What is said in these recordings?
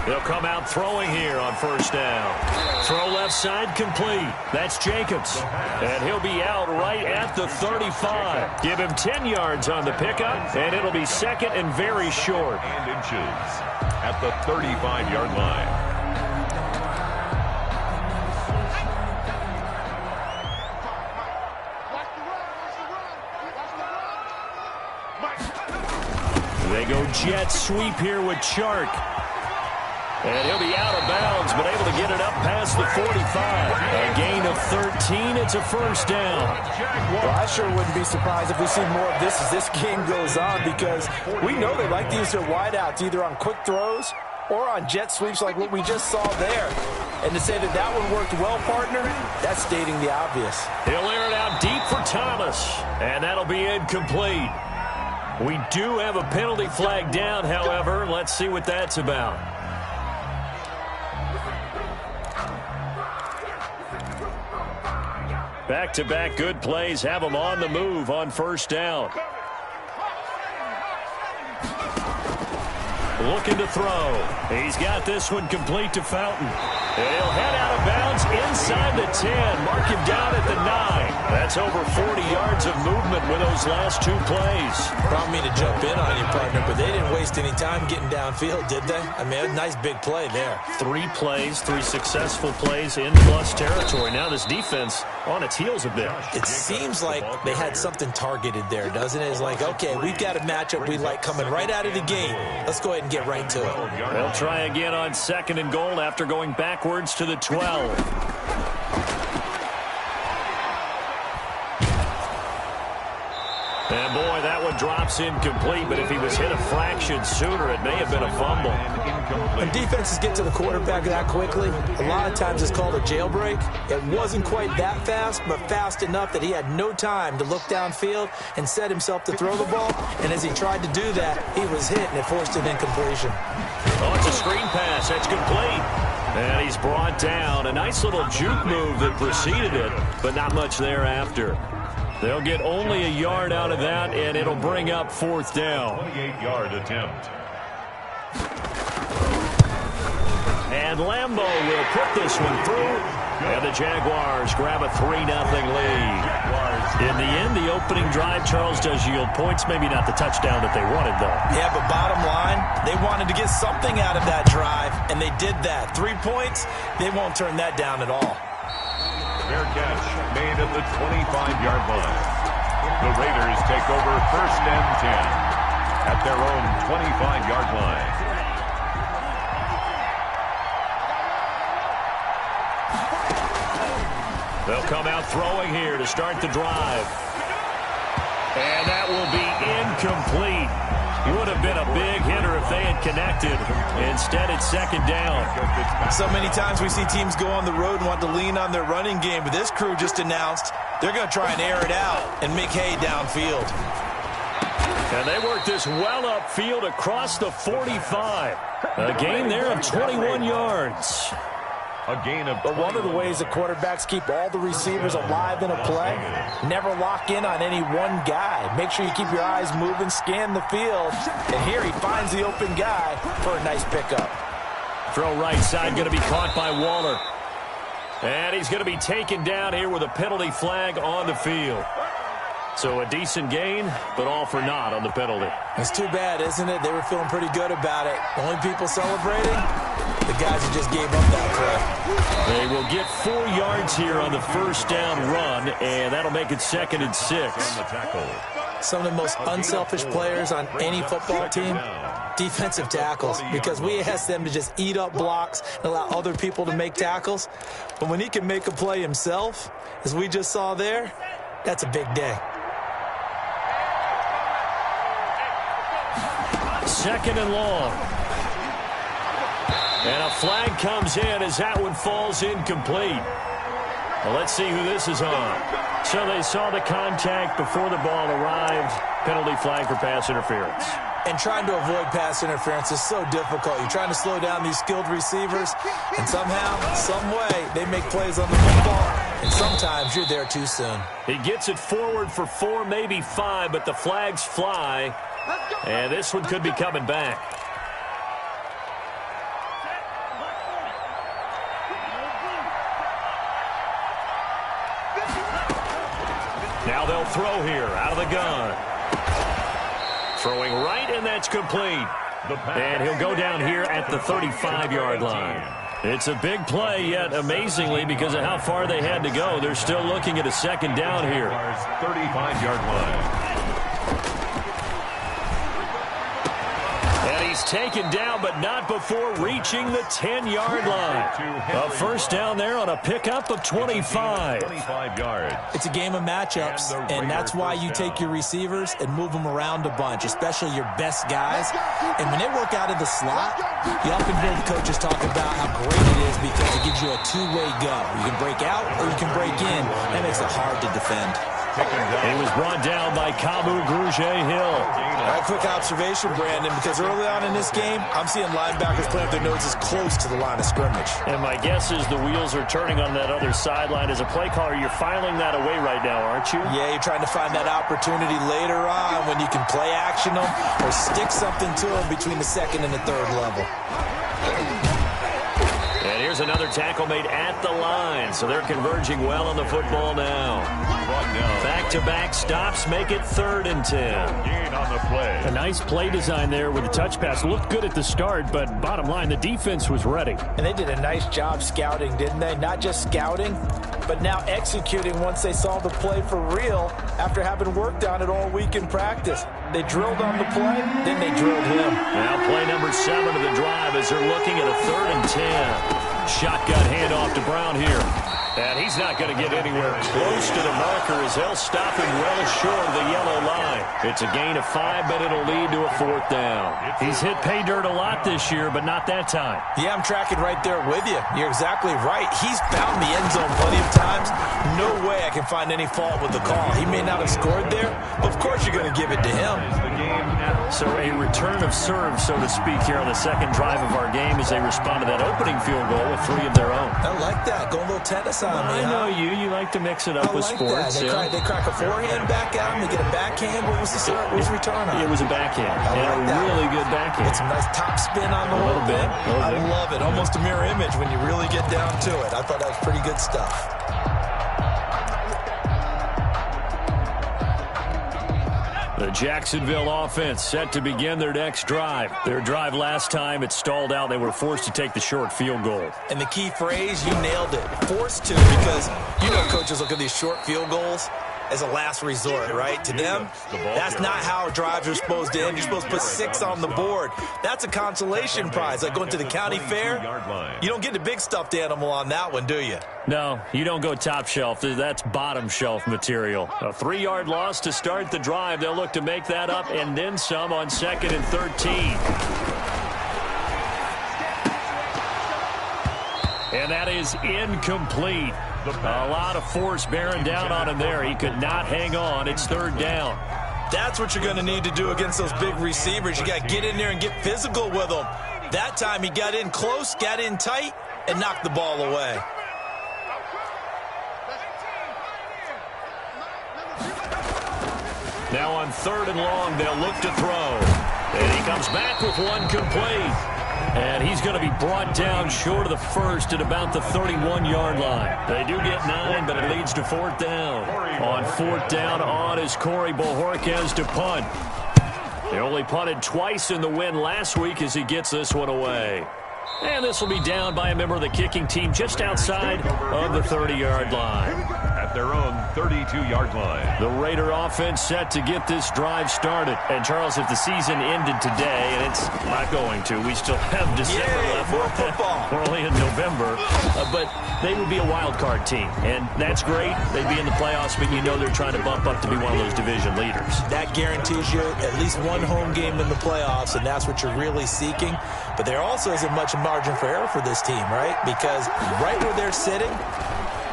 They'll come out throwing here on first down. Throw left side complete. That's Jacobs. And he'll be out right at the 35. Give him 10 yards on the pickup, and it'll be second and very short. And inches at the 35-yard line. They go jet sweep here with Chark. And he'll be out of bounds, but able to get it up past the 45. A gain of 13. It's a first down. Well, I sure wouldn't be surprised if we see more of this as this game goes on, because we know they like to use their wideouts either on quick throws or on jet sweeps like what we just saw there. And to say that that one worked well, partner, that's stating the obvious. He'll air it out deep for Thomas, and that'll be incomplete. We do have a penalty flag down, however. Let's see what that's about. Back-to-back good plays have them on the move on first down. Looking to throw. He's got this one complete to Fountain. And he'll head out of bounds inside the 10. Mark him down at the 9. That's over 40 yards of movement with those last two plays. Brought me to jump in on you, partner, but they didn't waste any time getting downfield, did they? I mean, a nice big play there. 3 plays, 3 successful plays in plus territory. Now this defense on its heels a bit. It seems like they had something targeted there, doesn't it? It's like, okay, we've got a matchup we like coming right out of the gate. Let's go ahead and get right to it. They'll try again on second and goal after going backwards to the 12. And boy, that one drops incomplete, but if he was hit a fraction sooner, it may have been a fumble. When defenses get to the quarterback that quickly, a lot of times it's called a jailbreak. It wasn't quite that fast, but fast enough that he had no time to look downfield and set himself to throw the ball. And as he tried to do that, he was hit, and it forced an incompletion. Oh, it's a screen pass. That's complete. And he's brought down. A nice little juke move that preceded it, but not much thereafter. They'll get only a yard out of that, and it'll bring up fourth down. 28-yard attempt. And Lambeau will put this one through. And the Jaguars grab a 3-0 lead. In the end, the opening drive, Charles, does yield points. Maybe not the touchdown that they wanted, though. Yeah, but bottom line, they wanted to get something out of that drive, and they did that. 3 points, they won't turn that down at all. Fair catch made at the 25-yard line. The Raiders take over first and 10 at their own 25-yard line. They'll come out throwing here to start the drive. And that will be incomplete. Would have been a big hitter if they had connected. Instead, it's second down. So many times we see teams go on the road and want to lean on their running game, but this crew just announced they're going to try and air it out and make hay downfield. And they work this well upfield across the 45. A gain there of 21 yards. A gain of But one of the ways that quarterbacks keep all the receivers alive in a play, never lock in on any one guy. Make sure you keep your eyes moving, scan the field, and here he finds the open guy for a nice pickup. Throw right side, going to be caught by Waller. And he's going to be taken down here with a penalty flag on the field. So a decent gain, but all for naught on the penalty. It's too bad, isn't it? They were feeling pretty good about it. The only people celebrating, the guys who just gave up that play. They will get 4 yards here on the first down run, and that'll make it second and 6. Some of the most unselfish players on any football team, defensive tackles, because we ask them to just eat up blocks and allow other people to make tackles. But when he can make a play himself, as we just saw there, that's a big day. Second and long. And a flag comes in as that one falls incomplete. Well, let's see who this is on. So they saw the contact before the ball arrived. Penalty flag for pass interference. And trying to avoid pass interference is so difficult. You're trying to slow down these skilled receivers, and somehow, some way, they make plays on the football, and sometimes you're there too soon. He gets it forward for 4, maybe 5, but the flags fly, and this one could be coming back. Now they'll throw here out of the gun. Throwing right, and that's complete. And he'll go down here at the 35-yard line. It's a big play, yet amazingly, because of how far they had to go, they're still looking at a second down here. 35-yard line. And he's taken down, but not before reaching the 10-yard line. A first down there on a pickup of 25. 25 yards. It's a game of matchups, and that's why you take your receivers and move them around a bunch, especially your best guys. And when they work out of the slot, you often hear the coaches talk about how great it is because it gives you a two-way go. You can break out or you can break in. That makes it hard to defend. He was brought down by Kamu Grugier-Hill. A quick observation, Brandon, because early on in this game, I'm seeing linebackers playing with their noses close to the line of scrimmage. And my guess is the wheels are turning on that other sideline. As a play caller, you're filing that away right now, aren't you? Yeah, you're trying to find that opportunity later on when you can play action them or stick something to them between the second and the third level. And here's another tackle made at the line, so they're converging well on the football now. Back-to-back stops make it 3rd and 10. Gain on the play. A nice play design there with the touch pass. Looked good at the start, but bottom line, the defense was ready. And they did a nice job scouting, didn't they? Not just scouting, but now executing once they saw the play for real after having worked on it all week in practice. They drilled on the play, then they drilled him. Now play number 7 of the drive as they're looking at a 3rd and 10. Shotgun handoff to Brown here. And he's not going to get anywhere close to the marker as they'll stop him well short of the yellow line. It's a gain of 5, but it'll lead to a 4th down. He's hit pay dirt a lot this year, but not that time. Yeah, I'm tracking right there with you. You're exactly right. He's found the end zone plenty of times. No way I can find any fault with the call. He may not have scored there, but of course you're going to give it to him. So a return of serve, so to speak, here on the second drive of our game as they respond to that opening field goal with 3 of their own. I like that. Going a little tennis on me. I know you. You like to mix it up with like sports. That. They crack a forehand back at him. They get a backhand. What was the serve? What was the return on? It was a backhand. I like a really good backhand. It's a nice top spin on the whole thing. I love it. Almost a mirror image when you really get down to it. I thought that was pretty good stuff. The Jacksonville offense set to begin their next drive. Their drive last time, it stalled out. They were forced to take the short field goal. And the key phrase, you nailed it. Forced to, because you know coaches look at these short field goals as a last resort, right? To them, that's not how drives are supposed to end. You're supposed to put 6 on the board. That's a consolation prize. Like going to the county fair, you don't get the big stuffed animal on that one, do you? No, you don't go top shelf. That's bottom shelf material. A 3-yard loss to start the drive. They'll look to make that up and then some on 2nd and 13. And that is incomplete. A lot of force bearing down on him there. He could not hang on. It's 3rd down. That's what you're going to need to do against those big receivers. You got to get in there and get physical with them. That time he got in close, got in tight, and knocked the ball away. Now on 3rd and long, they'll look to throw. And he comes back with one complete. And he's going to be brought down short of the first at about the 31-yard line. They do get 9, but it leads to 4th down. On 4th down, on is Corey Bojorquez to punt. They only punted twice in the win last week as he gets this one away. And this will be down by a member of the kicking team just outside of the 30-yard line. At their own 32-yard line. The Raider offense set to get this drive started. And, Charles, if the season ended today, and it's not going to, we still have December left. More football. We're only in November. But they would be a wild card team. And that's great. They'd be in the playoffs, but you know they're trying to bump up to be one of those division leaders. That guarantees you at least one home game in the playoffs, and that's what you're really seeking. But there also isn't much margin for error for this team, right? Because right where they're sitting,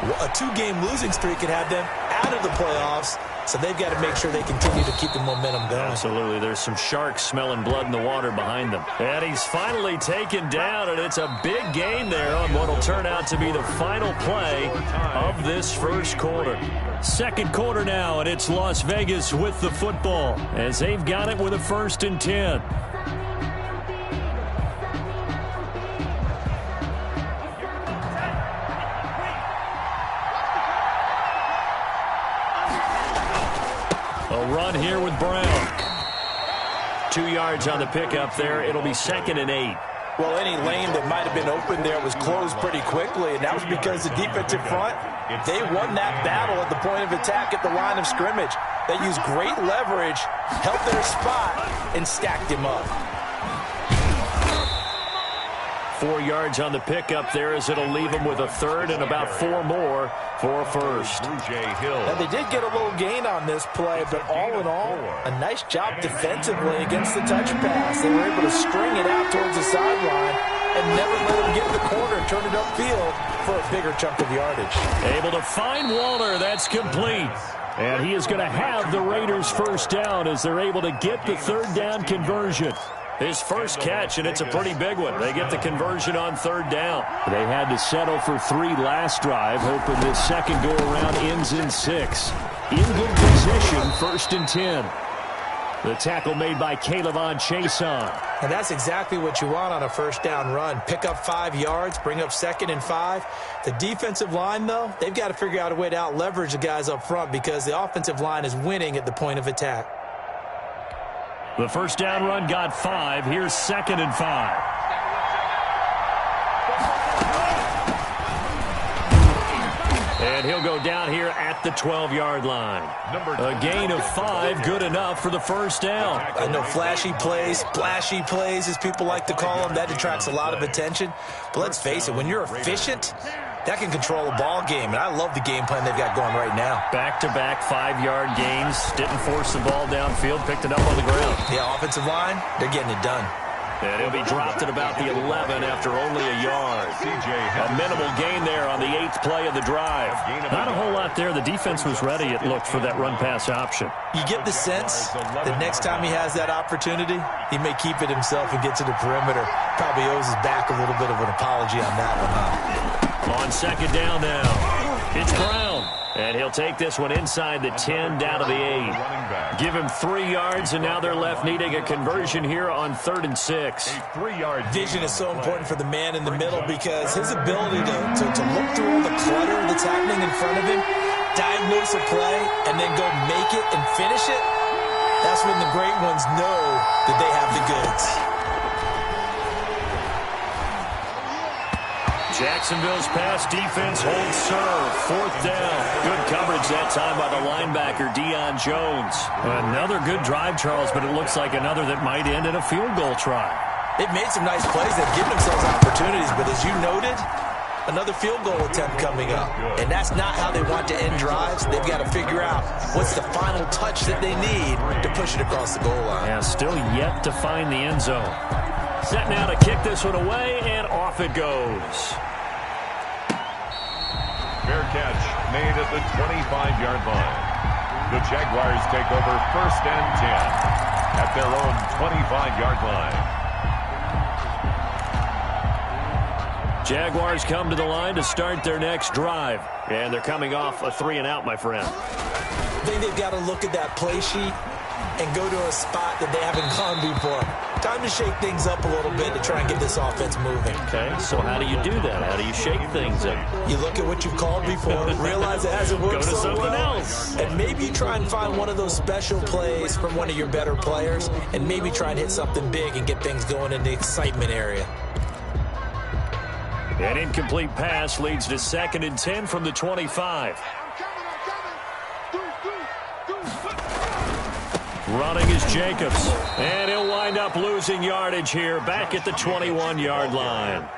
a 2-game losing streak could have them out of the playoffs, so they've got to make sure they continue to keep the momentum going. Absolutely. There's some sharks smelling blood in the water behind them. And he's finally taken down, and it's a big game there on what will turn out to be the final play of this first quarter. Second quarter now, and it's Las Vegas with the football as they've got it with a 1st and 10. run here with Brown. 2 yards on the pickup there. It'll be 2nd and 8. Well, any lane that might have been open there was closed pretty quickly, and that was because the defensive front, they won that battle at the point of attack at the line of scrimmage. They used great leverage, held their spot, and stacked him up. 4 yards on the pickup there as it'll leave them with a 3rd and about 4 more for a 1st. And they did get a little gain on this play, but all in all, a nice job defensively against the touch pass. They were able to string it out towards the sideline and never let him get in the corner and turn it upfield for a bigger chunk of yardage. Able to find Waller. That's complete. And he is going to have the Raiders' 1st down as they're able to get the 3rd down conversion. His first catch, and it's a pretty big one. They get the conversion on 3rd down. They had to settle for 3 last drive, hoping this second go-around ends in 6. In good position, 1st and 10. The tackle made by Caleb Chason. And that's exactly what you want on a 1st down run. Pick up 5 yards, bring up 2nd and 5. The defensive line, though, they've got to figure out a way to out-leverage the guys up front because the offensive line is winning at the point of attack. The 1st down run got 5. Here's 2nd and 5. And he'll go down here at the 12-yard line. A gain of 5, good enough for the 1st down. I know flashy plays, splashy plays, as people like to call them, that attracts a lot of attention. But let's face it, when you're efficient, that can control a ball game, and I love the game plan they've got going right now. Back-to-back 5-yard gains. Didn't force the ball downfield. Picked it up on the ground. Yeah, offensive line, they're getting it done. And he'll be dropped at about the 11 after only a yard. A minimal gain there on the 8th play of the drive. Not a whole lot there. The defense was ready, it looked, for that run-pass option. You get the sense that next time he has that opportunity, he may keep it himself and get to the perimeter. Probably owes his back a little bit of an apology on that one, huh? On 2nd down now, it's Brown. And he'll take this one inside the 10 down to the 8. Give him 3 yards, and now they're left needing a conversion here on 3rd and 6. Vision is so important for the man in the middle because his ability to look through all the clutter that's happening in front of him, diagnose a play, and then go make it and finish it, that's when the great ones know that they have the goods. Jacksonville's pass defense holds serve. 4th down. Good coverage that time by the linebacker, Deion Jones. Another good drive, Charles, but it looks like another that might end in a field goal try. They've made some nice plays. They've given themselves opportunities, but as you noted, another field goal attempt coming up. And that's not how they want to end drives. They've got to figure out what's the final touch that they need to push it across the goal line. Yeah, still yet to find the end zone. Set now to kick this one away, and off it goes. Fair catch made at the 25-yard line. The Jaguars take over 1st and 10 at their own 25-yard line. Jaguars come to the line to start their next drive. And they're coming off a 3-and-out, my friend. I think they've got to look at that play sheet and go to a spot that they haven't gone before. Time to shake things up a little bit to try and get this offense moving. Okay, so how do you do that? How do you shake things up? You look at what you've called before, realize it hasn't worked Go to so something well, else. and maybe you try and find one of those special plays from one of your better players, and maybe try and hit something big and get things going in the excitement area. An incomplete pass leads to 2nd and 10 from the 25. Running is Jacobs, and he'll wind up losing yardage here back at the 21-yard line.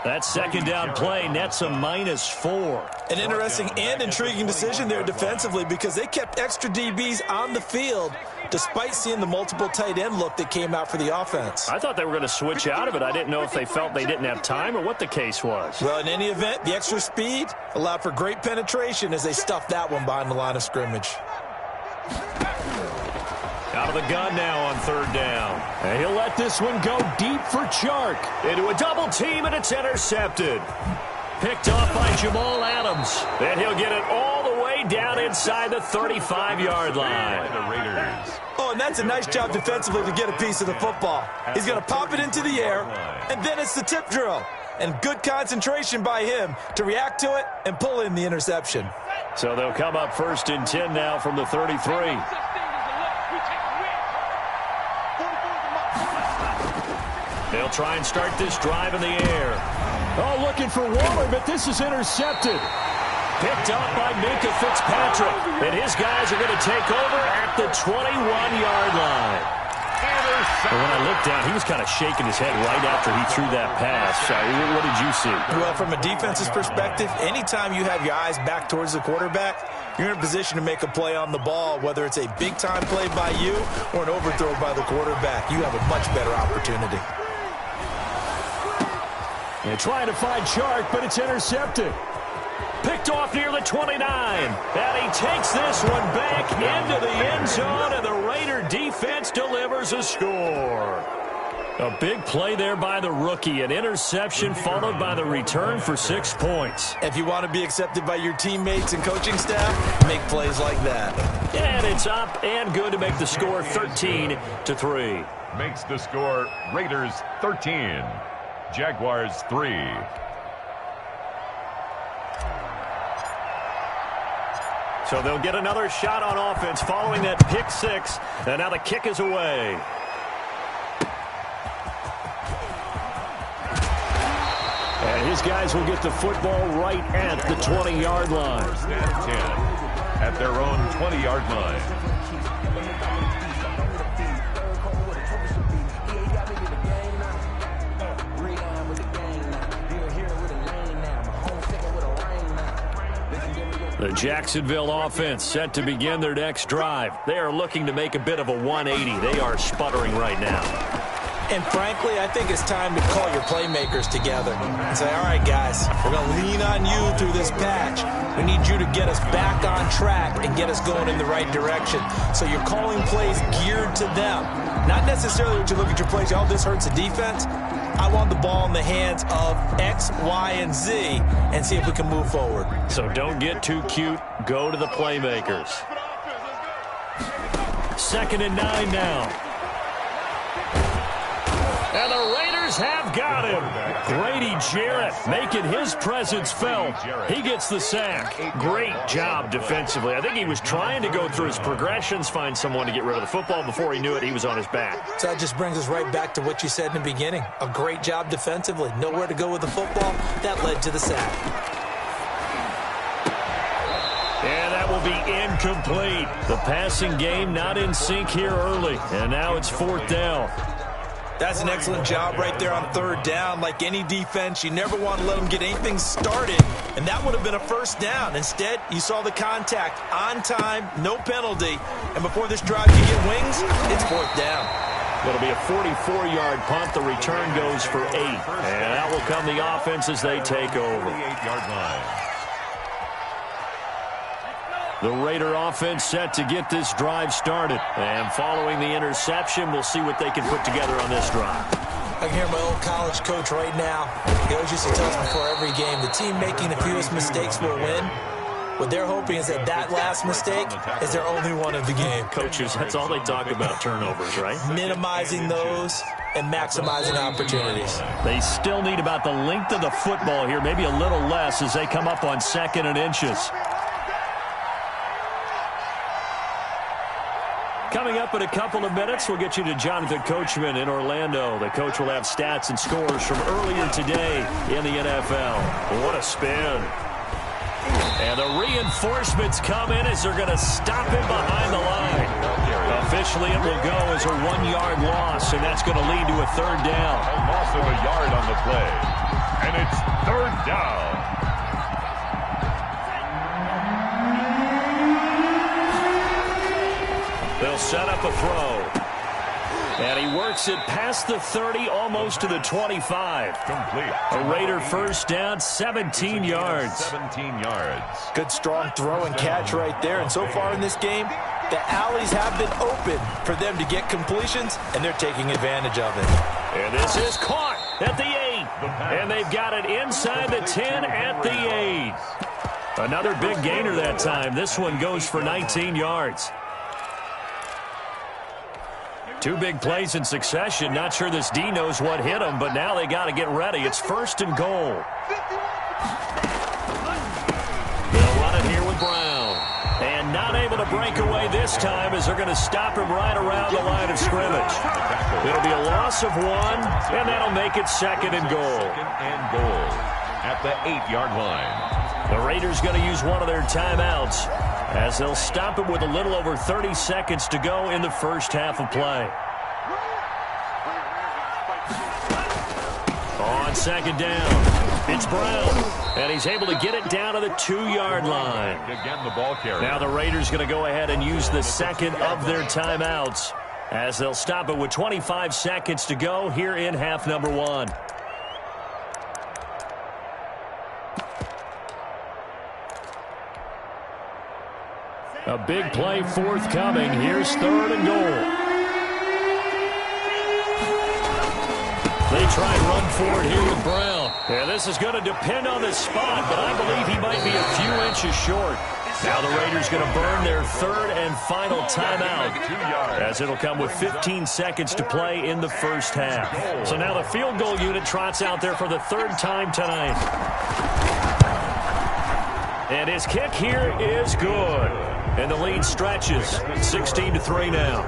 That 2nd down play nets a -4. An interesting and intriguing decision there defensively because they kept extra DBs on the field despite seeing the multiple tight end look that came out for the offense. I thought they were going to switch out of it. I didn't know if they felt they didn't have time or what the case was. Well, in any event, the extra speed allowed for great penetration as they stuffed that one behind the line of scrimmage. Out of the gun now on 3rd down. And he'll let this one go deep for Chark. Into a double team, and it's intercepted. Picked off by Jamal Adams. And he'll get it all the way down inside the 35-yard line. Oh, and that's a nice job defensively to get a piece of the football. He's going to pop it into the air, and then it's the tip drill. And good concentration by him to react to it and pull in the interception. So they'll come up 1st and 10 now from the 33. try and start this drive in the air. Oh, looking for Waller, but this is intercepted. Picked up by Minka Fitzpatrick. And his guys are going to take over at the 21-yard line. And when I looked down, he was kind of shaking his head right after he threw that pass. What did you see? Well, from a defense's perspective, anytime you have your eyes back towards the quarterback, you're in a position to make a play on the ball, whether it's a big-time play by you or an overthrow by the quarterback. You have a much better opportunity. And trying to find Chark, but it's intercepted. Picked off near the 29. And he takes this one back into the end zone, and the Raider defense delivers a score. A big play there by the rookie. An interception followed by the return for 6 points. If you want to be accepted by your teammates and coaching staff, make plays like that. And it's up and good to make the score 13-3. Makes the score Raiders 13, Jaguars 3. So they'll get another shot on offense following that pick six. And now the kick is away. And his guys will get the football right at the 20-yard line. First and 10 at their own 20-yard line. The Jacksonville offense set to begin their next drive. They are looking to make a bit of a 180. They are sputtering right now. And frankly, I think it's time to call your playmakers together and say, all right, guys, we're going to lean on you through this patch. We need you to get us back on track and get us going in the right direction. So you're calling plays geared to them. Not necessarily that you look at your plays, oh, this hurts the defense. I want the ball in the hands of X, Y, and Z and see if we can move forward. So don't get too cute. Go to the playmakers. 2nd and 9 now. And the Raiders have got him. Grady Jarrett making his presence felt. He gets the sack. Great job defensively. I think he was trying to go through his progressions, find someone to get rid of the football. Before he knew it, he was on his back. So that just brings us right back to what you said in the beginning. A great job defensively. Nowhere to go with the football. That led to the sack. And that will be incomplete. The passing game not in sync here early. And now it's 4th down. That's an excellent job right there on 3rd down. Like any defense, you never want to let them get anything started, and that would have been a 1st down. Instead, you saw the contact on time, no penalty, and before this drive can get wings, it's 4th down. It'll be a 44-yard punt. The return goes for 8, and that will come the offense as they take over. 48-yard line. The Raider offense set to get this drive started. And following the interception, we'll see what they can put together on this drive. I can hear my old college coach right now. He always used to tell us before every game, the team making the fewest mistakes will win. What they're hoping is that that last mistake is their only one of the game. Coaches, that's all they talk about, turnovers, right? Minimizing those and maximizing opportunities. They still need about the length of the football here, maybe a little less as they come up on 2nd and inches. Coming up in a couple of minutes, we'll get you to Jonathan Coachman in Orlando. The coach will have stats and scores from earlier today in the NFL. What a spin. And the reinforcements come in as they're going to stop him behind the line. Officially, it will go as a 1-yard loss, and that's going to lead to a 3rd down. A loss of a yard on the play. And it's 3rd down. They'll set up a throw. And he works it past the 30, almost to the 25. Complete. A Raider 1st down, 17 yards. 17 yards. Good, strong throw and catch right there. And so far in this game, the alleys have been open for them to get completions, and they're taking advantage of it. And this is caught at the 8. And they've got it inside the 10 at the 8. Another big gainer that time. This one goes for 19 yards. 2 big plays in succession. Not sure this D knows what hit him, but now they got to get ready. It's 1st and goal. They'll run it here with Brown. And not able able to break away this time as they're going to stop him right around the line of scrimmage. It'll be a loss of 1, and that'll make it 2nd and goal. 2nd and goal at the 8-yard line. The Raiders going to use one of their timeouts as they'll stop him with a little over 30 seconds to go in the first half of play. On 2nd down, it's Brown, and he's able to get it down to the 2-yard line. Again, the ball carrier. Now the Raiders going to go ahead and use the second of their timeouts as they'll stop it with 25 seconds to go here in half number 1. A big play forthcoming. Here's 3rd and goal. They try and run forward here with Brown. Yeah, this is going to depend on the spot, but I believe he might be a few inches short. Now the Raiders going to burn their 3rd and final timeout as it'll come with 15 seconds to play in the first half. So now the field goal unit trots out there for the 3rd time tonight. And his kick here is good. And the lead stretches 16-3 now.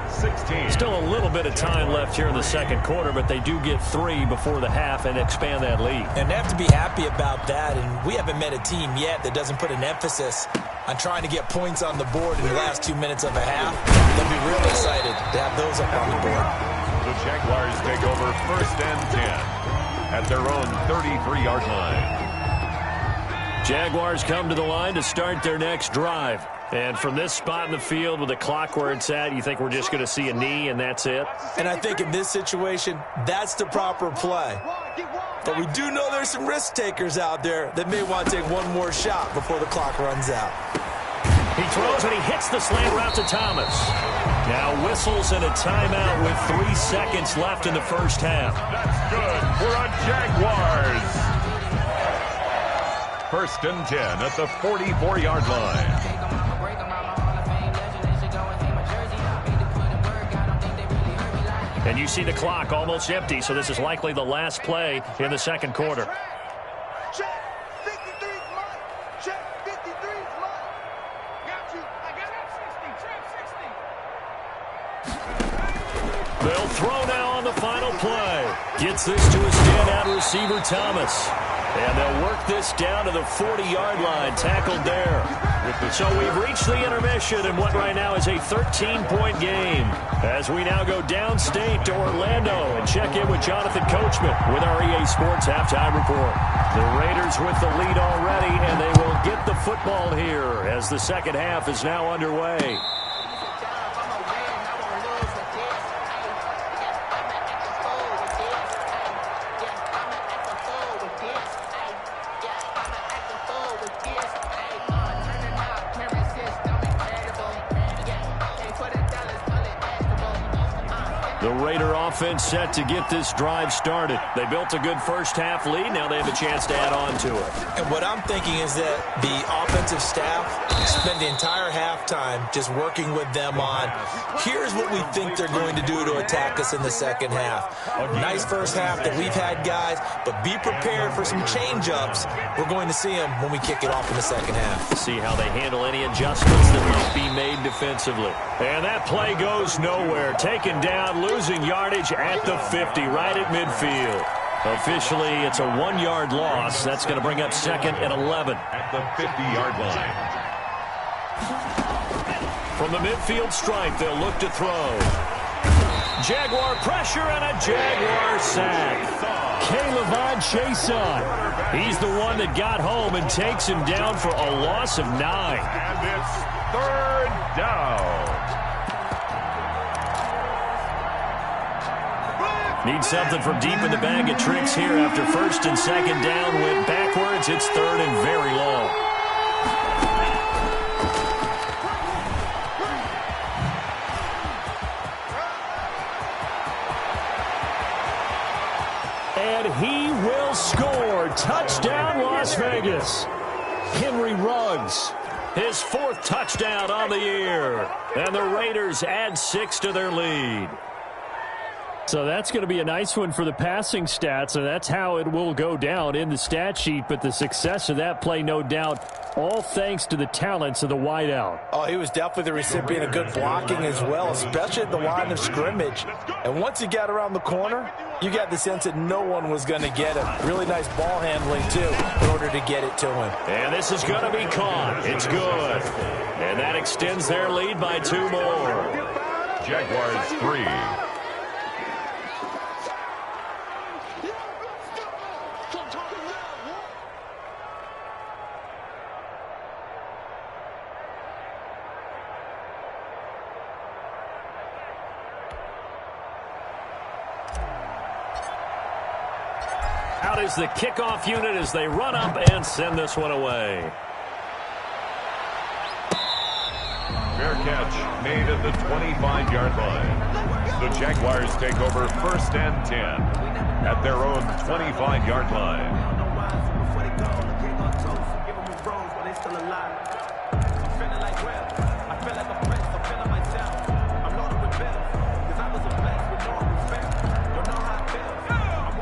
Still a little bit of time left here in the second quarter, but they do get 3 before the half and expand that lead. And they have to be happy about that. And we haven't met a team yet that doesn't put an emphasis on trying to get points on the board in the last 2 minutes of a half. They'll be real excited to have those up on the board. The Jaguars take over 1st and 10 at their own 33-yard line. Jaguars come to the line to start their next drive. And from this spot in the field with the clock where it's at, you think we're just going to see a knee and that's it? And I think in this situation, that's the proper play. But we do know there's some risk takers out there that may want to take one more shot before the clock runs out. He throws and he hits the slant route to Thomas. Now whistles and a timeout with 3 seconds left in the first half. That's good. We're on Jaguars. 1st and 10 at the 44-yard line. And you see the clock almost empty, so this is likely the last play in the second quarter. Check 53's mine. Check 53's mine. Got you. I got that 60. Check 60. They'll throw now on the final play. Gets this to a standout receiver, Thomas. And they'll work this down to the 40-yard line. Tackled there. So we've reached the intermission in what right now is a 13-point game. As we now go downstate to Orlando and check in with Jonathan Coachman with our EA Sports Halftime Report. The Raiders with the lead already, and they will get the football here as the second half is now underway. The Raider offense set to get this drive started. They built a good first half lead. Now they have a chance to add on to it. And what I'm thinking is that the offensive staff spend the entire halftime just working with them on, here's what we think they're going to do to attack us in the second half. Nice first half that we've had, guys, but be prepared for some change-ups. We're going to see them when we kick it off in the second half. See how they handle any adjustments that might be made defensively. And that play goes nowhere. Taken down, losing yardage at the 50, right at midfield. Officially, it's a 1-yard loss. That's going to bring up 2nd and 11. At the 50-yard line. From the midfield stripe, they'll look to throw. Jaguar pressure and a Jaguar sack. K'Lavon Chason. He's the one that got home and takes him down for a loss of 9. And it's 3rd down. Need something from deep in the bag of tricks here after 1st and 2nd down went backwards. It's 3rd and very long. And he will score. Touchdown, Las Vegas. Henry Ruggs, his 4th touchdown on the year. And the Raiders add 6 to their lead. So that's going to be a nice one for the passing stats, and that's how it will go down in the stat sheet. But the success of that play, no doubt, all thanks to the talents of the wideout. Oh, he was definitely the recipient of good blocking as well, especially at the line of scrimmage. And once he got around the corner, you got the sense that no one was going to get him. Really nice ball handling, too, in order to get it to him. And this is going to be caught. It's good. And that extends their lead by 2 more. Jaguars 3. Out is the kickoff unit as they run up and send this one away. Fair catch made at the 25-yard line. The Jaguars take over 1st and 10 at their own 25-yard line.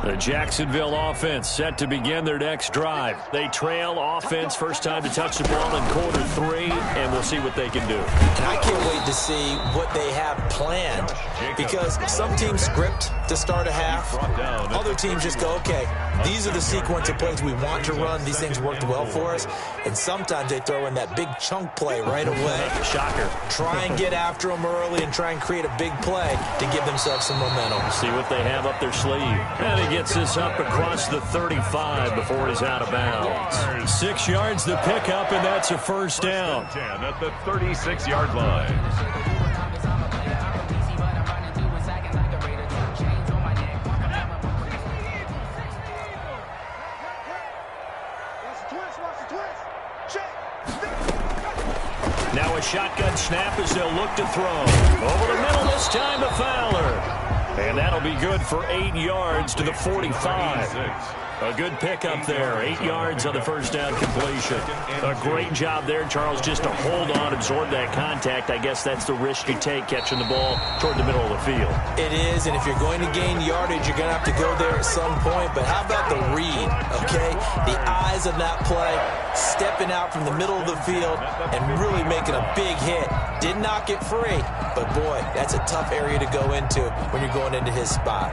The Jacksonville offense set to begin their next drive. They trail offense, first time to touch the ball in Q3, and we'll see what they can do. And I can't wait to see what they have planned, because some teams script to start a half. Other teams just go, okay, these are the sequence of plays we want to run. These things worked well for us. And sometimes they throw in that big chunk play right away. Shocker. Try and get after them early and try and create a big play to give themselves some momentum. See what they have up their sleeve. And he gets this up across the 35 before he's out of bounds. 6 yards the pickup, and that's a first down. 10 at the 36-yard line. Now a shotgun snap as they'll look to throw. Over the middle this time to Fowler. And that'll be good for 8 yards to the 45. A good pickup there. 8 yards on the first down completion. A great job there, Charles, just to hold on, absorb that contact. I guess that's the risk you take catching the ball toward the middle of the field. It is, and if you're going to gain yardage, you're going to have to go there at some point. But how about the read, okay? The eyes of that play, stepping out from the middle of the field and really making a big hit. Did not get free, but boy, that's a tough area to go into when you're going into his spot.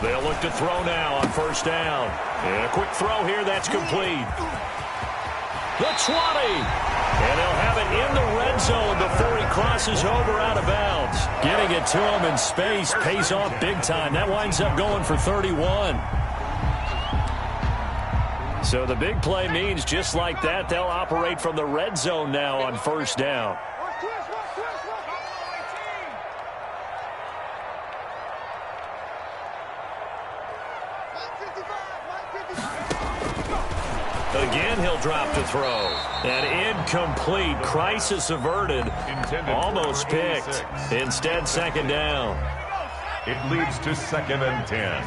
They'll look to throw now on first down. And a quick throw here, that's complete. The 20. And they'll have it in the red zone before he crosses over out of bounds. Getting it to him in space pays off big time. That winds up going for 31. So the big play means just like that, they'll operate from the red zone now on first down. Again, he'll drop to throw. And incomplete. Crisis averted. Almost picked. Instead, second down. It leads to 2nd and 10.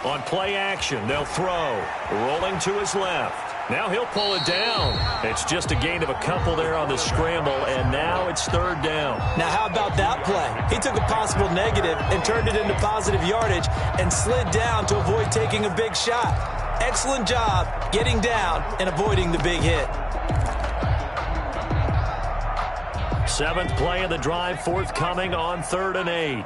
On play action, they'll throw. Rolling to his left. Now he'll pull it down. It's just a gain of a couple there on the scramble, and now it's third down. Now how about that play? He took a possible negative and turned it into positive yardage and slid down to avoid taking a big shot. Excellent job getting down and avoiding the big hit. 7th play of the drive, forthcoming on 3rd and 8.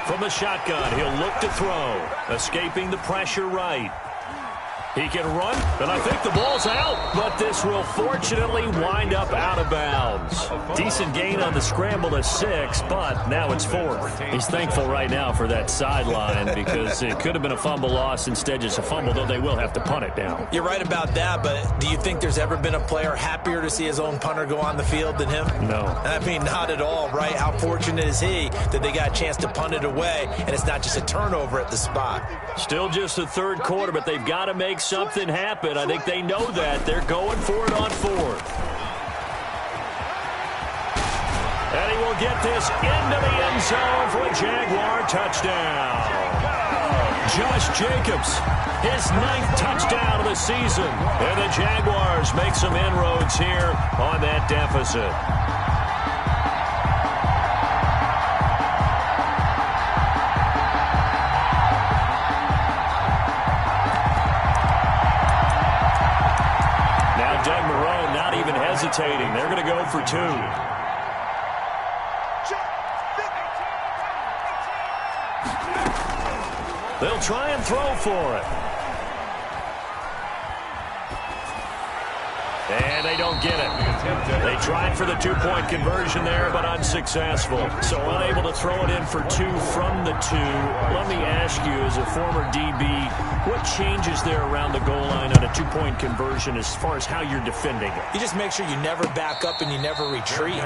From the shotgun, he'll look to throw. Escaping the pressure right. He can run, and I think the ball's out. But this will fortunately wind up out of bounds. Decent gain on the scramble to 6, but now it's 4th. He's thankful right now for that sideline because it could have been a fumble loss, instead just a fumble, though they will have to punt it down. You're right about that, but do you think there's ever been a player happier to see his own punter go on the field than him? No. I mean, not at all, right? How fortunate is he that they got a chance to punt it away, and it's not just a turnover at the spot. Still just the third quarter, but they've got to make something happen. I think they know that. They're going for it on 4th. And he will get this into the end zone for a Jaguar touchdown. Josh Jacobs, his 9th touchdown of the season. And the Jaguars make some inroads here on that deficit. Hesitating. They're going to go for 2. They'll try and throw for it. And they don't get it. They tried for the 2-point conversion there, but unsuccessful. So unable to throw it in for 2 from the 2. Let me ask you, as a former DB, what changes there around the goal line on a 2-point conversion as far as how you're defending it? You just make sure you never back up and you never retreat.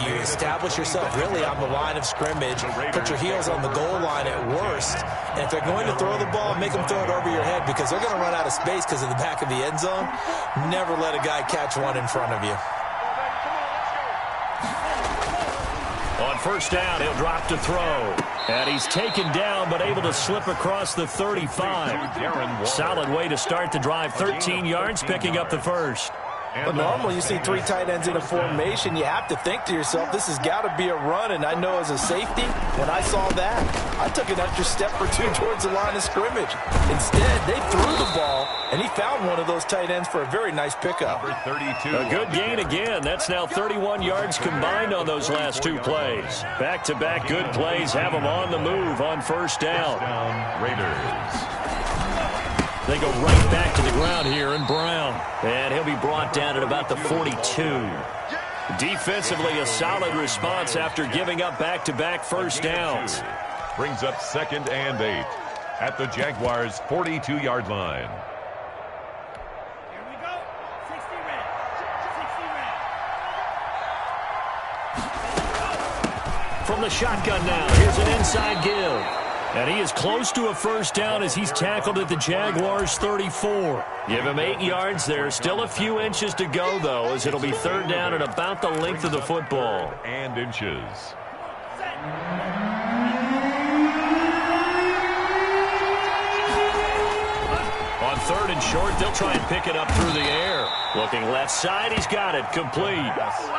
You establish yourself really on the line of scrimmage, put your heels on the goal line at worst, and if they're going to throw the ball, make them throw it over your head because they're going to run out of space because of the back of the end zone. Never let a guy catch one in front of you. On first down, he'll drop to throw. And he's taken down, but able to slip across the 35. Solid way to start the drive. 13 yards, picking up the first. But normally you see 3 tight ends in a formation, you have to think to yourself, this has got to be a run. And I know as a safety, when I saw that, I took an extra step or 2 towards the line of scrimmage. Instead, they threw the ball, and he found one of those tight ends for a very nice pickup. A good gain again. That's now 31 yards combined on those last 2 plays. Back-to-back good plays have them on the move on first down. Raiders. They go right back to the ground here in Brown. And he'll be brought down at about the 42. Defensively, a solid response after giving up back-to-back first downs. Brings up 2nd and 8 at the Jaguars' 42-yard line. Here we go. 60 red. 60 red. From the shotgun now, here's an inside give. And he is close to a first down as he's tackled at the Jaguars' 34. Give him 8 yards there. Still a few inches to go, though, as it'll be 3rd down and about the length of the football. And inches. On 3rd and short, they'll try and pick it up through the air. Looking left side, he's got it complete.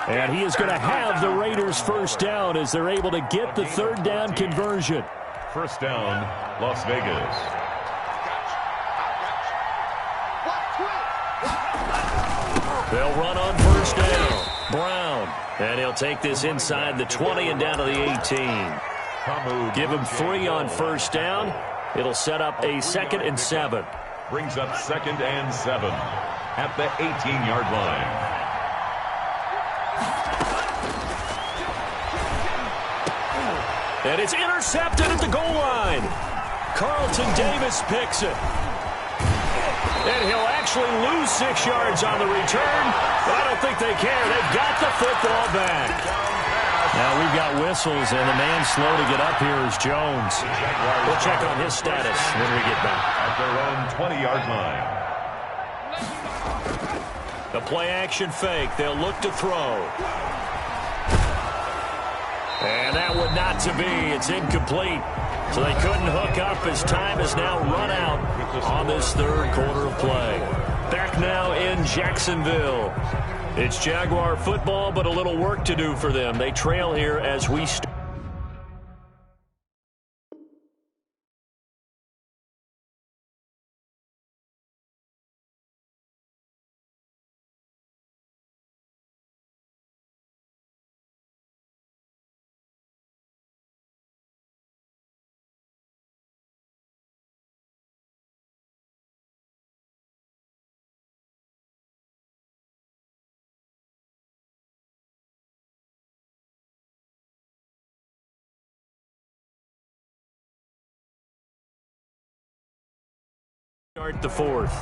And he is going to have the Raiders' first down as they're able to get the 3rd down conversion. First down, Las Vegas. They'll run on first down. Brown. And he'll take this inside the 20 and down to the 18. Give him 3 on first down. It'll set up a 2nd and 7. Brings up 2nd and 7 at the 18-yard line. And it's intercepted at the goal line. Carlton Davis picks it. And he'll actually lose 6 yards on the return, but I don't think they care. They've got the football back. Now we've got whistles, and the man slow to get up here is Jones. We'll check on his status when we get back. At their own 20-yard line. The play-action fake. They'll look to throw. And that would not to be. It's incomplete. So they couldn't hook up as time has now run out on this 3rd quarter of play. Back now in Jacksonville. It's Jaguar football, but a little work to do for them. They trail here as we start. Start the fourth.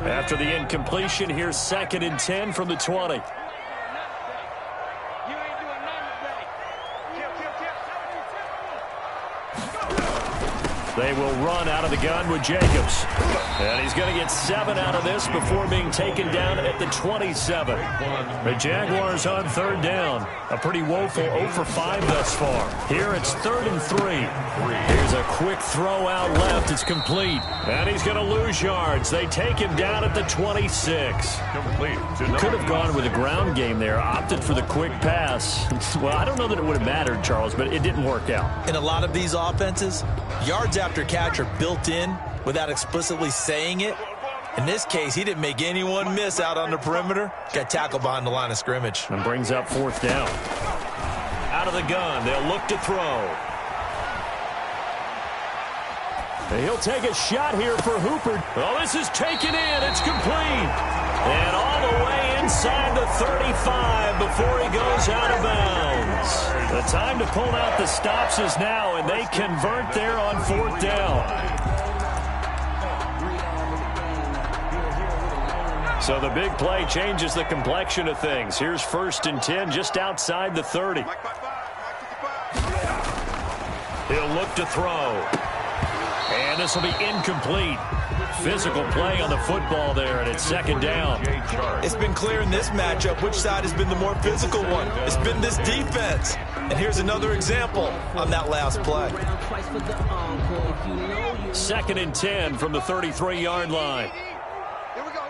After the incompletion, here's 2nd and 10 from the 20. They will run out of the gun with Jacobs. And he's going to get 7 out of this before being taken down at the 27. The Jaguars on 3rd down. A pretty woeful 0 for 5 thus far. Here it's 3rd and 3. Here's a quick throw out left. It's complete. And he's going to lose yards. They take him down at the 26. Complete. Could have gone with a ground game there. Opted for the quick pass. Well, I don't know that it would have mattered, Charles, but it didn't work out. In a lot of these offenses, yards after catch are built in without explicitly saying it. In this case, he didn't make anyone miss out on the perimeter. Got tackled behind the line of scrimmage. And brings up 4th down. Out of the gun, they'll look to throw. He'll take a shot here for Hooper. Oh, this is taken in. It's complete. And all the way inside the 35 before he goes out of bounds. The time to pull out the stops is now, and they convert there on 4th down. So the big play changes the complexion of things. Here's 1st and 10 just outside the 30. He'll look to throw. And this will be incomplete. Physical play on the football there, and it's 2nd down. It's been clear in this matchup which side has been the more physical one. It's been this defense. And here's another example on that last play. 2nd and 10 from the 33-yard line. Here we go.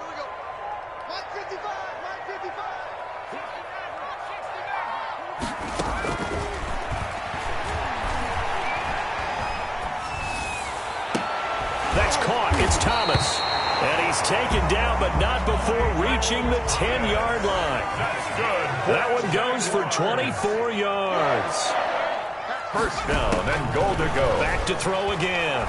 Mike 55. That's caught. It's Thomas. And he's taken down, but not before reaching the 10-yard line. That's good. That one goes for 24 yards. 1st down and goal to go. Back to throw again.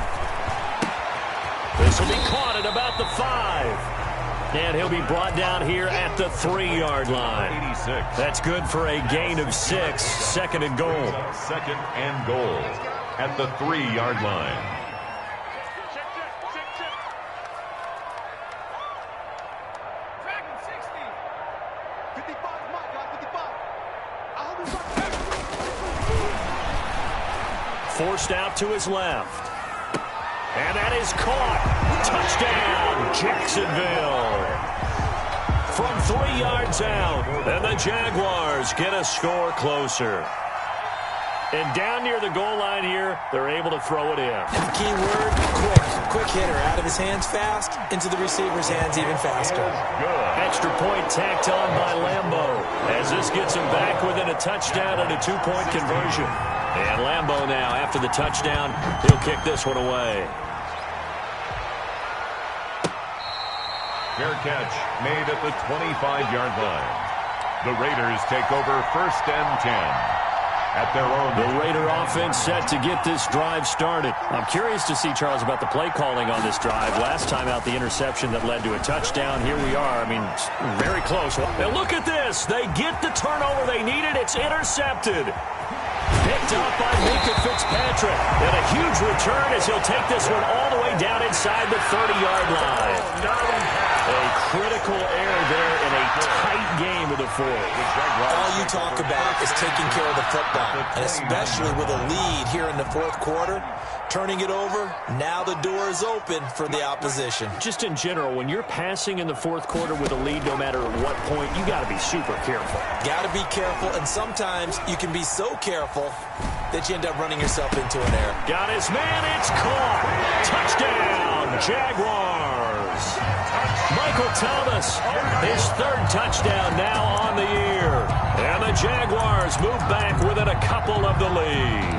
This will be caught at about the 5. And he'll be brought down here at the 3-yard line. 86. That's good for a gain of 6. 2nd and goal. 2nd and goal at the 3-yard line. Forced out to his left. And that is caught. Touchdown, Jacksonville. From 3 yards out. And the Jaguars get a score closer. And down near the goal line here, they're able to throw it in. And the key word, quick. Quick hitter. Out of his hands fast, into the receiver's hands even faster. Good. Extra point tacked on by Lambeau. As this gets him back within a touchdown and a 2-point conversion. And Lambeau now, after the touchdown, he'll kick this one away. Fair catch made at the 25-yard line. The Raiders take over 1st and 10. At their own. The Raider offense set to get this drive started. I'm curious to see, Charles, about the play calling on this drive. Last time out, the interception that led to a touchdown. Here we are. I mean, very close. Now look at this. They get the turnover they needed. It's intercepted. Picked up by Minka Fitzpatrick. And a huge return as he'll take this one all the way down inside the 30-yard line. A critical error there in a tight game of the 4th. All you talk about is taking care of the football, and especially with a lead here in the 4th quarter. Turning it over, now the door is open for the opposition. Just in general, when you're passing in the 4th quarter with a lead, no matter what point, you got to be super careful. Got to be careful, and sometimes you can be so careful that you end up running yourself into an error. Got his man, it's caught. Touchdown, Jaguars. Michael Thomas, his 3rd touchdown now on the year. And the Jaguars move back within a couple of the lead.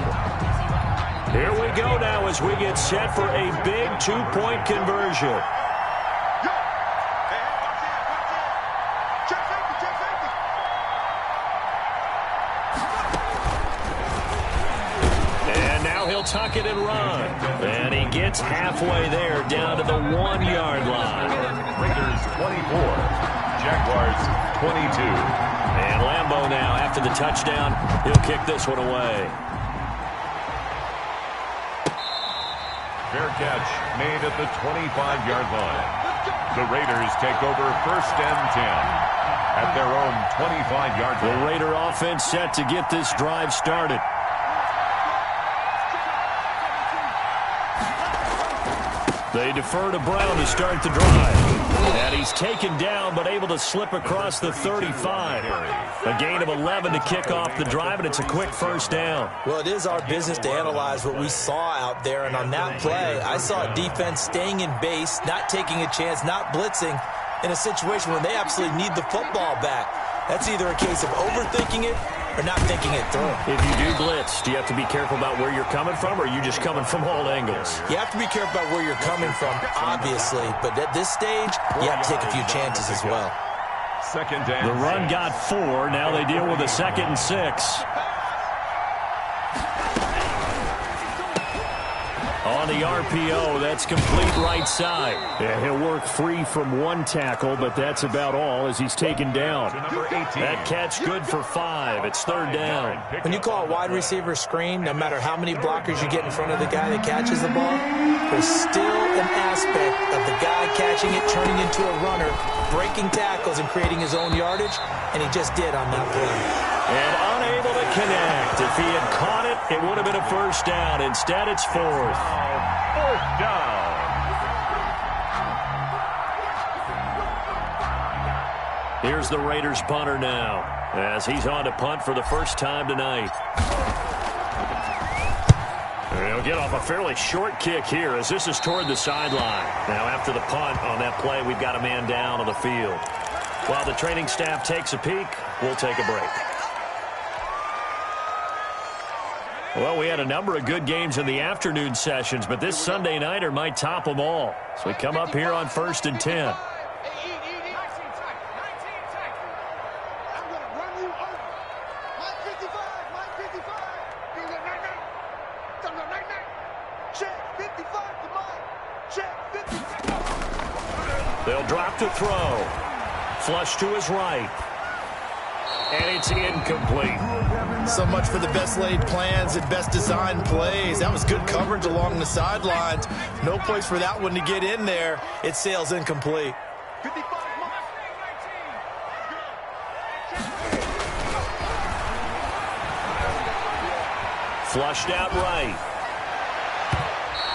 Here we go now as we get set for a big 2-point conversion. And now he'll tuck it and run. And he gets halfway there down to the 1-yard line. Raiders 24, Jaguars And Lambeau now, after the touchdown, he'll kick this one away. Fair catch made at the 25-yard line. The Raiders take over 1st and 10 at their own 25-yard line. The Raider offense set to get this drive started. They defer to Brown to start the drive. And he's taken down, but able to slip across the 35. A gain of 11 to kick off the drive, and it's a quick first down. Well, it is our business to analyze what we saw out there, and on that play, I saw a defense staying in base, not taking a chance, not blitzing, in a situation when they absolutely need the football back. That's either a case of overthinking it or not thinking it through. If you do blitz, do you have to be careful about where you're coming from, or are you just coming from all angles? You have to be careful about where you're coming from, obviously, but at this stage, you have to take a few chances as well. Second down. The run got 4. Now they deal with a 2nd and 6. On the RPO, that's complete right side. Yeah, he'll work free from one tackle, but that's about all as he's taken down. That catch good for 5. It's 3rd down. When you call a wide receiver screen, no matter how many blockers you get in front of the guy that catches the ball, there's still an aspect of the guy catching it, turning into a runner, breaking tackles and creating his own yardage, and he just did on that play. And unable to connect. If he had caught it, it would have been a first down. Instead, it's 4th. 4th down. Here's the Raiders punter now, as he's on to punt for the first time tonight. He'll get off a fairly short kick here as this is toward the sideline. Now, after the punt on that play, we've got a man down on the field. While the training staff takes a peek, we'll take a break. Well, we had a number of good games in the afternoon sessions, but this Sunday nighter might top them all. So we come up here on 1st and 10. They'll drop to throw. Flush to his right. And it's incomplete. So much for the best laid plans and best designed plays. That was good coverage along the sidelines. No place for that one to get in there. It sails incomplete. Flushed out right.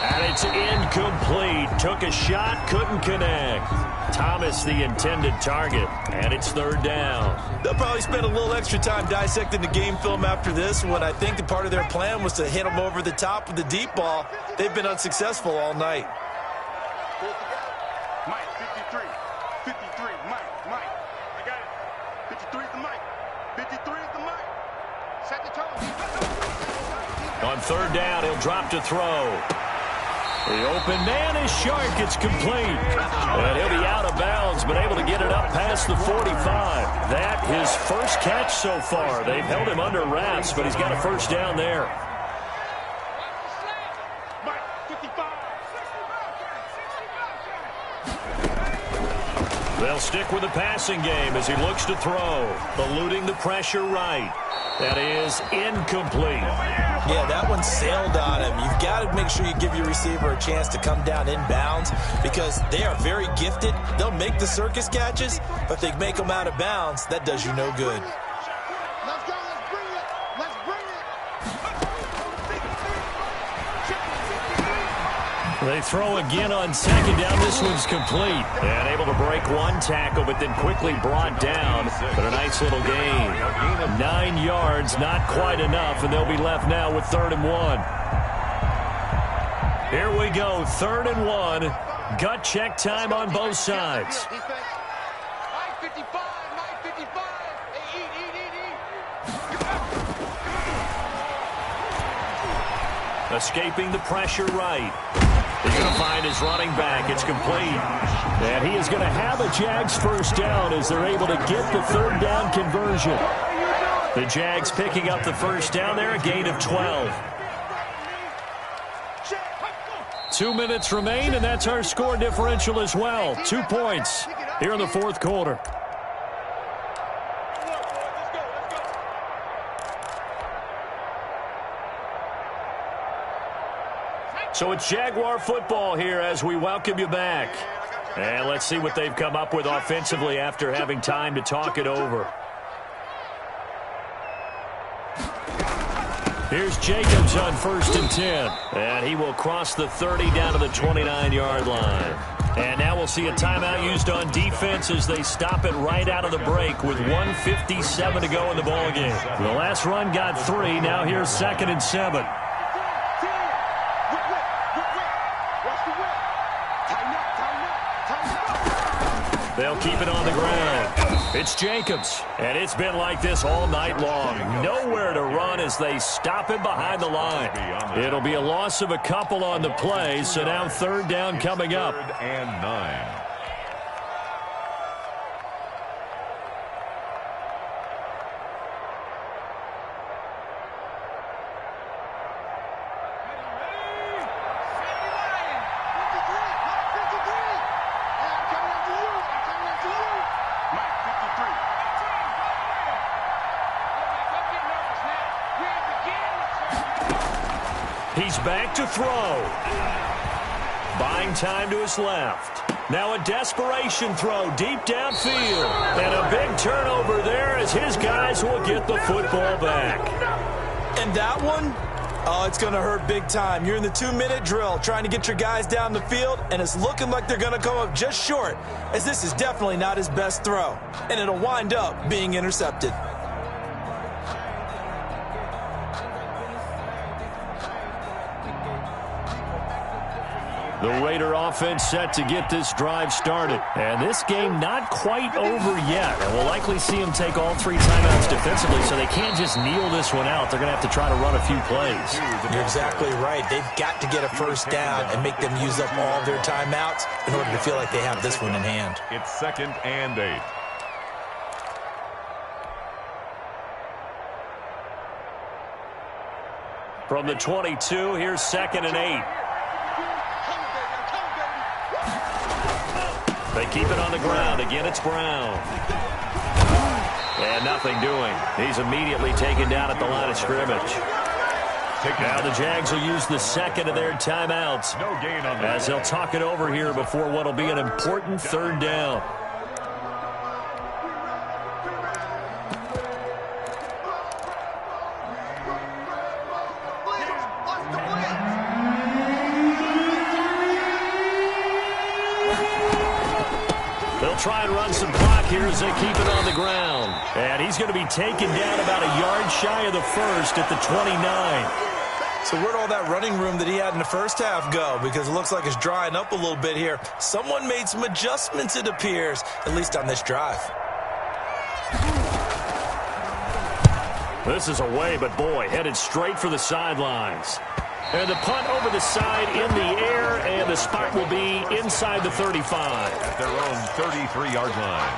And it's incomplete. Took a shot, couldn't connect. Thomas the intended target, and it's 3rd down. They'll probably spend a little extra time dissecting the game film after this one. I think the part of their plan was to hit them over the top with the deep ball. They've been unsuccessful all night. Mike, 53. 53, Mike. I got it. 53 is the Mike. 53 is the Mike. Set the tone. On 3rd down, he'll drop to throw. The open man is Shark. It's complete. And he'll be out of bounds, but able to get it up past the 45. That his first catch so far. They've held him under wraps, but he's got a first down there. They'll stick with the passing game as he looks to throw. Eluding the pressure right. That is incomplete. Yeah, that one sailed on him. You've got to make sure you give your receiver a chance to come down inbounds because they are very gifted. They'll make the circus catches, but if they make them out of bounds, that does you no good. Let's go. Let's bring it. Let's bring it. They throw again on 2nd down. This one's complete. And able to break one tackle, but then quickly brought down. But a nice little gain. 9 yards, not quite enough, and they'll be left now with 3rd and 1. Here we go, 3rd and 1. Gut check time on both sides. Mike 55, Mike 55. Hey, eat. Escaping the pressure right. He's going to find his running back. It's complete. And he is going to have a Jags first down as they're able to get the 3rd down conversion. The Jags picking up the first down there, a gain of 12. 2 minutes remain, and that's our score differential as well. 2 points here in the 4th quarter. So it's Jaguar football here as we welcome you back. And let's see what they've come up with offensively after having time to talk it over. Here's Jacobs on 1st and 10. And he will cross the 30 down to the 29-yard line. And now we'll see a timeout used on defense as they stop it right out of the break with 1:57 to go in the ballgame. The last run got 3. Now here's 2nd and 7. They'll keep it on the ground. It's Jacobs, and it's been like this all night long. Nowhere to run as they stop him behind the line. It'll be a loss of a couple on the play, so now 3rd down coming up. 3rd and 9. He's back to throw. Buying time to his left. Now a desperation throw deep downfield. And a big turnover there as his guys will get the football back. And that one, oh, it's going to hurt big time. You're in the 2-minute drill trying to get your guys down the field, and it's looking like they're going to come up just short, as this is definitely not his best throw. And it'll wind up being intercepted. The Raider offense set to get this drive started. And this game not quite over yet. And we'll likely see them take all 3 timeouts defensively, so they can't just kneel this one out. They're going to have to try to run a few plays. You're exactly right. They've got to get a 1st down and make them use up all their timeouts in order to feel like they have this one in hand. It's 2nd and 8. From the 22, here's 2nd and 8. They keep it on the ground. Again, it's Brown. And nothing doing. He's immediately taken down at the line of scrimmage. Now the Jags will use the 2nd of their timeouts as they'll talk it over here before what will be an important 3rd down. Try and run some clock here as they keep it on the ground. And he's going to be taken down about a yard shy of the 1st at the 29. So where'd all that running room that he had in the first half go? Because it looks like it's drying up a little bit here. Someone made some adjustments, it appears, at least on this drive. This is away, but boy, headed straight for the sidelines. And the punt over the side in the air, and the spot will be inside the 35. At their own 33-yard line.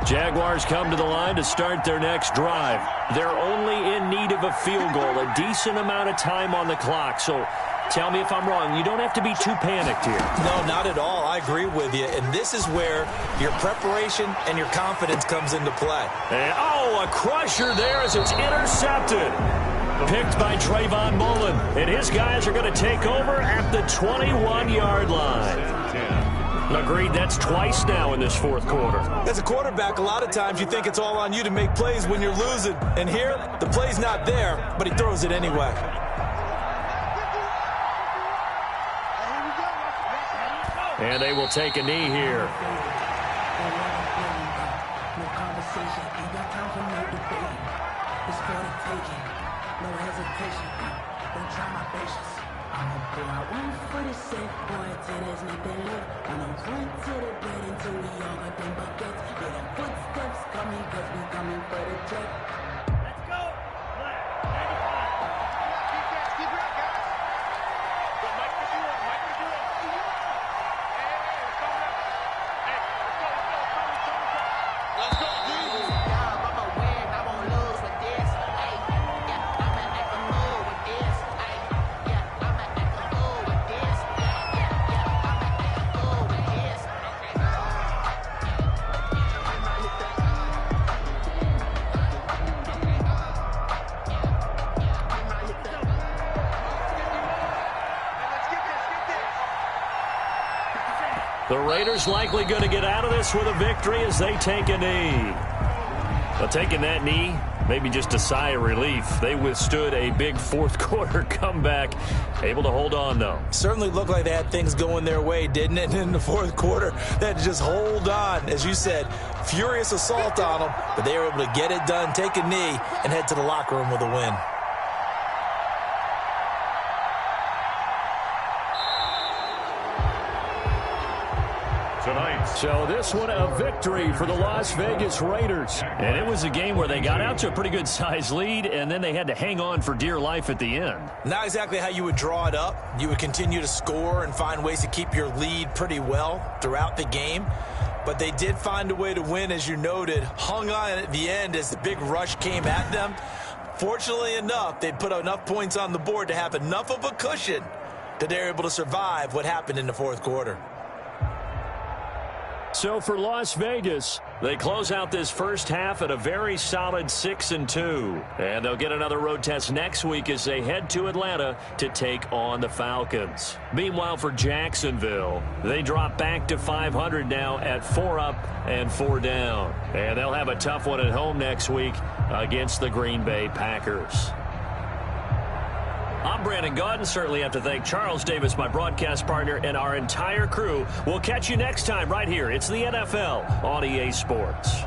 Jaguars come to the line to start their next drive. They're only in need of a field goal, a decent amount of time on the clock. So tell me if I'm wrong. You don't have to be too panicked here. No, not at all. I agree with you. And this is where your preparation and your confidence comes into play. And, oh, a crusher there as it's intercepted. Picked by Trayvon Mullen. And his guys are going to take over at the 21-yard line. Agreed, that's twice now in this 4th quarter. As a quarterback, a lot of times you think it's all on you to make plays when you're losing. And here, the play's not there, but he throws it anyway. And they will take a knee here. No conversation, ain't got time for no debate. It's for the taking, no hesitation. Don't try my patience. I'ma pull out 146, boy, till there's nothing left. I'ma run to the bed until we all got them buckets. Yeah, them footsteps coming, cause we coming for the check. Let's go! Keep it up, guys. Go, Mike, what you want? Mike, what you want? Let's go, D. I'ma win, I won't lose with this. Ay, yeah, I'ma act a fool with this. Ay, yeah, I'ma act a fool with this. Yeah, I'ma act a fool with this. The Raiders likely going to get out of this with a victory as they take a knee. Well, taking that knee, maybe just a sigh of relief. They withstood a big fourth-quarter comeback. Able to hold on, though. Certainly looked like they had things going their way, didn't it? In the fourth quarter, they had to just hold on. As you said, furious assault on them, but they were able to get it done, take a knee, and head to the locker room with a win. Tonight. So this one a victory for the Las Vegas Raiders. And it was a game where they got out to a pretty good size lead, and then they had to hang on for dear life at the end. Not exactly how you would draw it up. You would continue to score and find ways to keep your lead pretty well throughout the game. But they did find a way to win, as you noted. Hung on at the end as the big rush came at them. Fortunately enough, they put enough points on the board to have enough of a cushion that they were able to survive what happened in the fourth quarter. So for Las Vegas, they close out this first half at a very solid 6-2. And they'll get another road test next week as they head to Atlanta to take on the Falcons. Meanwhile, for Jacksonville, they drop back to 500 now at 4 up and 4 down. And they'll have a tough one at home next week against the Green Bay Packers. I'm Brandon Gaudin. Certainly have to thank Charles Davis, my broadcast partner, and our entire crew. We'll catch you next time right here. It's the NFL on EA Sports.